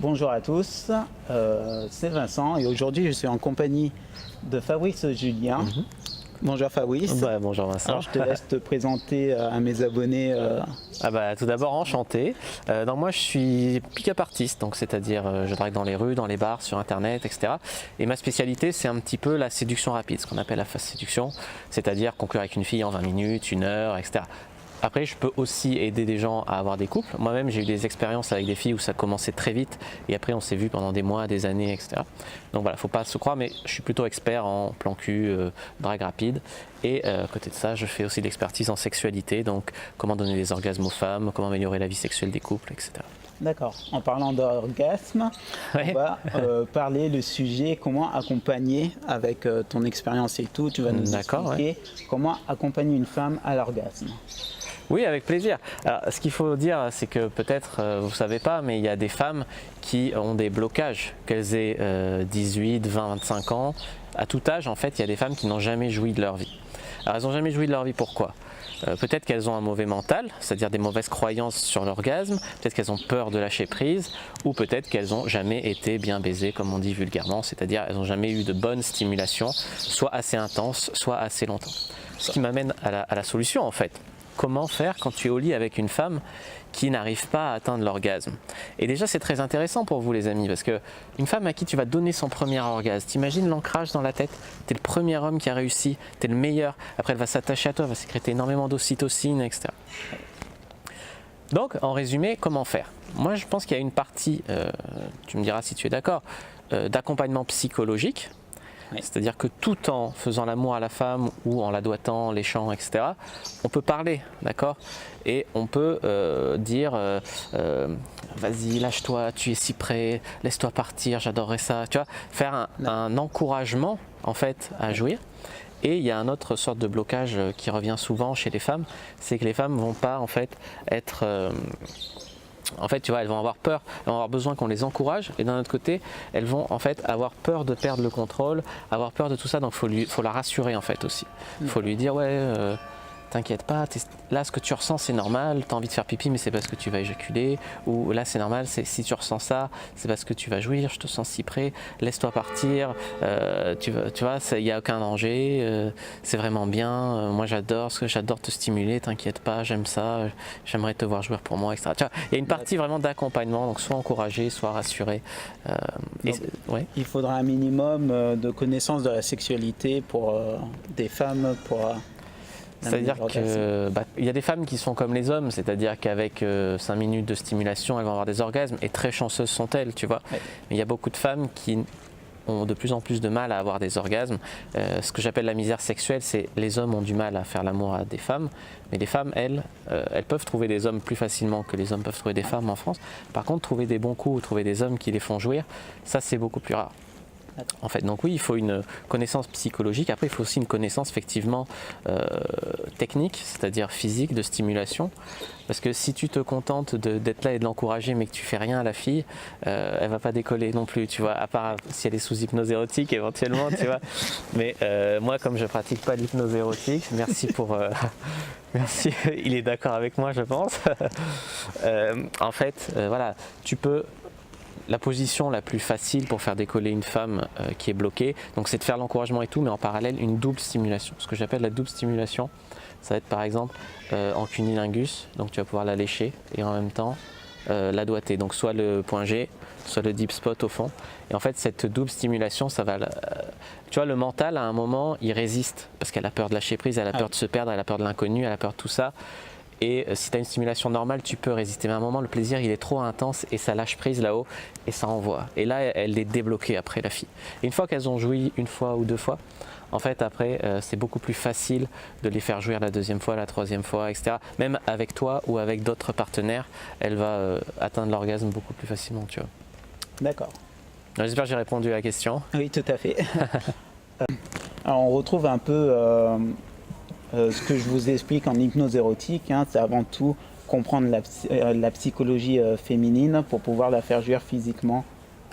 Bonjour à tous, c'est Vincent et aujourd'hui je suis en compagnie de Fabrice Julien. Bonjour Fabrice. Bonjour Vincent. Alors je te laisse te présenter à mes abonnés. Tout d'abord enchanté. Donc moi je suis pick-up artiste, donc c'est-à-dire je drague dans les rues, dans les bars, sur internet, etc. Et ma spécialité c'est un petit peu la séduction rapide, ce qu'on appelle la fast séduction, c'est-à-dire conclure avec une fille en 20 minutes, 1 heure, etc. Après, je peux aussi aider des gens à avoir des couples. Moi-même, j'ai eu des expériences avec des filles où ça commençait très vite et après, on s'est vu pendant des mois, des années, etc. Donc voilà, faut pas se croire, mais je suis plutôt expert en plan cul, drague rapide. Et à côté de ça, je fais aussi de l'expertise en sexualité, donc comment donner des orgasmes aux femmes, comment améliorer la vie sexuelle des couples, etc. D'accord. En parlant d'orgasme, on va parler le sujet comment accompagner avec ton expérience et tout. Tu vas nous expliquer comment accompagner une femme à l'orgasme. Oui, avec plaisir. Alors, ce qu'il faut dire, c'est que peut-être vous ne savez pas, mais il y a des femmes qui ont des blocages, qu'elles aient 18, 20, 25 ans. À tout âge, en fait, il y a des femmes qui n'ont jamais joui de leur vie. Alors, elles n'ont jamais joui de leur vie, pourquoi ? Peut-être qu'elles ont un mauvais mental, c'est-à-dire des mauvaises croyances sur l'orgasme, peut-être qu'elles ont peur de lâcher prise, ou peut-être qu'elles n'ont jamais été bien baisées, comme on dit vulgairement, c'est-à-dire qu'elles n'ont jamais eu de bonne stimulation, soit assez intense, soit assez longtemps. Ce qui m'amène à la solution, en fait. Comment faire quand tu es au lit avec une femme qui n'arrive pas à atteindre l'orgasme? Et déjà c'est très intéressant pour vous les amis, parce que une femme à qui tu vas donner son premier orgasme, t'imagines l'ancrage dans la tête, tu es le premier homme qui a réussi, tu es le meilleur, après elle va s'attacher à toi, elle va sécréter énormément d'ocytocine, etc. Donc en résumé, comment faire? Moi je pense qu'il y a une partie, tu me diras si tu es d'accord, d'accompagnement psychologique. C'est-à-dire que tout en faisant l'amour à la femme ou en la doigtant, léchant, etc., on peut parler, d'accord? Et on peut dire vas-y, lâche-toi, tu es si prêt, laisse-toi partir, j'adorerais ça, tu vois, faire un encouragement en fait à jouir. Et il y a une autre sorte de blocage qui revient souvent chez les femmes, c'est que les femmes vont pas en fait être en fait, tu vois, elles vont avoir peur, elles vont avoir besoin qu'on les encourage, et d'un autre côté, elles vont en fait avoir peur de perdre le contrôle, avoir peur de tout ça, donc faut la rassurer en fait aussi. Il faut lui dire t'inquiète pas, là ce que tu ressens c'est normal, tu as envie de faire pipi mais c'est parce que tu vas éjaculer, ou là c'est normal, si tu ressens ça, c'est parce que tu vas jouir, je te sens si près, laisse-toi partir, tu vois, il n'y a aucun danger, c'est vraiment bien, moi j'adore te stimuler, t'inquiète pas, j'aime ça, j'aimerais te voir jouir pour moi, etc. Tu vois, il y a une partie vraiment d'accompagnement, donc soit encouragé, soit rassuré. Il faudra un minimum de connaissance de la sexualité pour des femmes, pour... C'est-à-dire qu'il y a des femmes qui sont comme les hommes, c'est-à-dire qu'avec 5 minutes de stimulation, elles vont avoir des orgasmes, et très chanceuses sont-elles, tu vois. Ouais. Mais il y a beaucoup de femmes qui ont de plus en plus de mal à avoir des orgasmes. Ce que j'appelle la misère sexuelle, c'est les hommes ont du mal à faire l'amour à des femmes, mais les femmes, elles peuvent trouver des hommes plus facilement que les hommes peuvent trouver des femmes en France. Par contre, trouver des bons coups ou trouver des hommes qui les font jouir, ça c'est beaucoup plus rare. En fait, donc oui, il faut une connaissance psychologique. Après, il faut aussi une connaissance effectivement technique, c'est-à-dire physique, de stimulation. Parce que si tu te contentes d'être là et de l'encourager, mais que tu fais rien à la fille, elle va pas décoller non plus, tu vois. À part si elle est sous hypnose érotique éventuellement, tu vois. Mais moi, comme je pratique pas l'hypnose érotique, merci pour. Merci, il est d'accord avec moi, je pense. En fait, voilà, tu peux. La position la plus facile pour faire décoller une femme qui est bloquée, donc c'est de faire l'encouragement et tout, mais en parallèle une double stimulation. Ce que j'appelle la double stimulation, ça va être par exemple en cunilingus, donc tu vas pouvoir la lécher et en même temps la doigter. Donc soit le point G, soit le deep spot au fond. Et en fait cette double stimulation, ça va... tu vois, le mental à un moment il résiste parce qu'elle a peur de lâcher prise, elle a peur de se perdre, elle a peur de l'inconnu, elle a peur de tout ça. Et si tu as une stimulation normale, tu peux résister. Mais à un moment, le plaisir, il est trop intense et ça lâche prise là-haut et ça envoie. Et là, elle est débloquée après, la fille. Et une fois qu'elles ont joui 1 fois ou 2 fois, en fait, après, c'est beaucoup plus facile de les faire jouir la 2e fois, la 3e fois, etc. Même avec toi ou avec d'autres partenaires, elle va atteindre l'orgasme beaucoup plus facilement, tu vois. D'accord. J'espère que j'ai répondu à la question. Oui, tout à fait. Alors, on retrouve un peu... ce que je vous explique en hypnose érotique, c'est avant tout comprendre la psychologie féminine pour pouvoir la faire jouir physiquement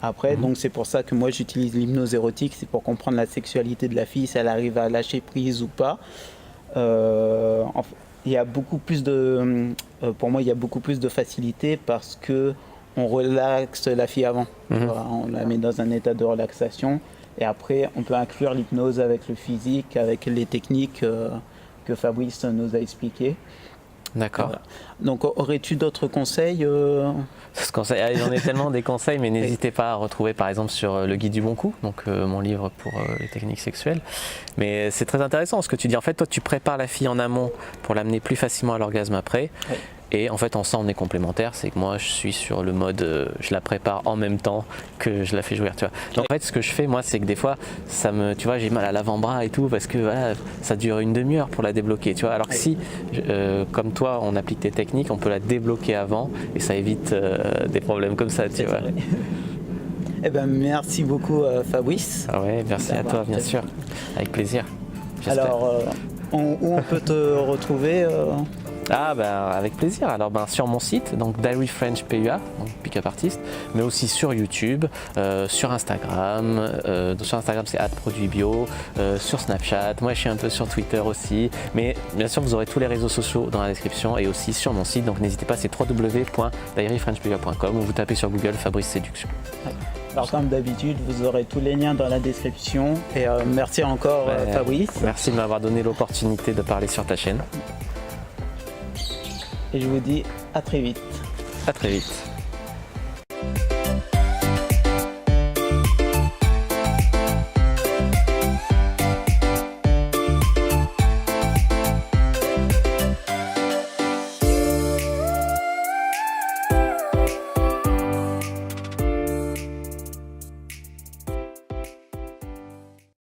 après. Donc c'est pour ça que moi j'utilise l'hypnose érotique, c'est pour comprendre la sexualité de la fille, si elle arrive à lâcher prise ou pas. Il y a beaucoup plus de, pour moi il y a beaucoup plus de facilité parce que on relaxe la fille avant. Voilà, on la met dans un état de relaxation et après on peut inclure l'hypnose avec le physique, avec les techniques que Fabrice nous a expliquées. D'accord. Voilà. Donc aurais-tu d'autres conseils J'en ai tellement des conseils, mais n'hésitez pas à retrouver par exemple sur le guide du bon coup, donc mon livre pour les techniques sexuelles. Mais c'est très intéressant ce que tu dis. En fait, toi, tu prépares la fille en amont pour l'amener plus facilement à l'orgasme après. Oui. Et en fait, en ça, on est complémentaires. C'est que moi, je suis sur le mode, je la prépare en même temps que je la fais jouir, tu vois. Donc en fait, ce que je fais, moi, c'est que des fois, tu vois, j'ai mal à l'avant-bras et tout parce que voilà, ça dure une demi-heure pour la débloquer, tu vois. Alors que si, comme toi, on applique tes techniques, on peut la débloquer avant et ça évite des problèmes comme ça, tu vois. Eh ben, merci beaucoup, Fabrice. Ah ouais, merci à toi, bien sûr, avec plaisir. Alors, où on peut te retrouver Ah avec plaisir. Alors sur mon site, donc Diary French PUA, donc Pick-up Artist, mais aussi sur YouTube, sur Instagram. Sur Instagram c'est @produitbio, sur Snapchat. Moi je suis un peu sur Twitter aussi. Mais bien sûr vous aurez tous les réseaux sociaux dans la description et aussi sur mon site. Donc n'hésitez pas, c'est www.diaryfrenchpua.com ou vous tapez sur Google Fabrice Séduction. Alors comme d'habitude, vous aurez tous les liens dans la description. Et merci encore Fabrice. Merci de m'avoir donné l'opportunité de parler sur ta chaîne. Et je vous dis à très vite. À très vite.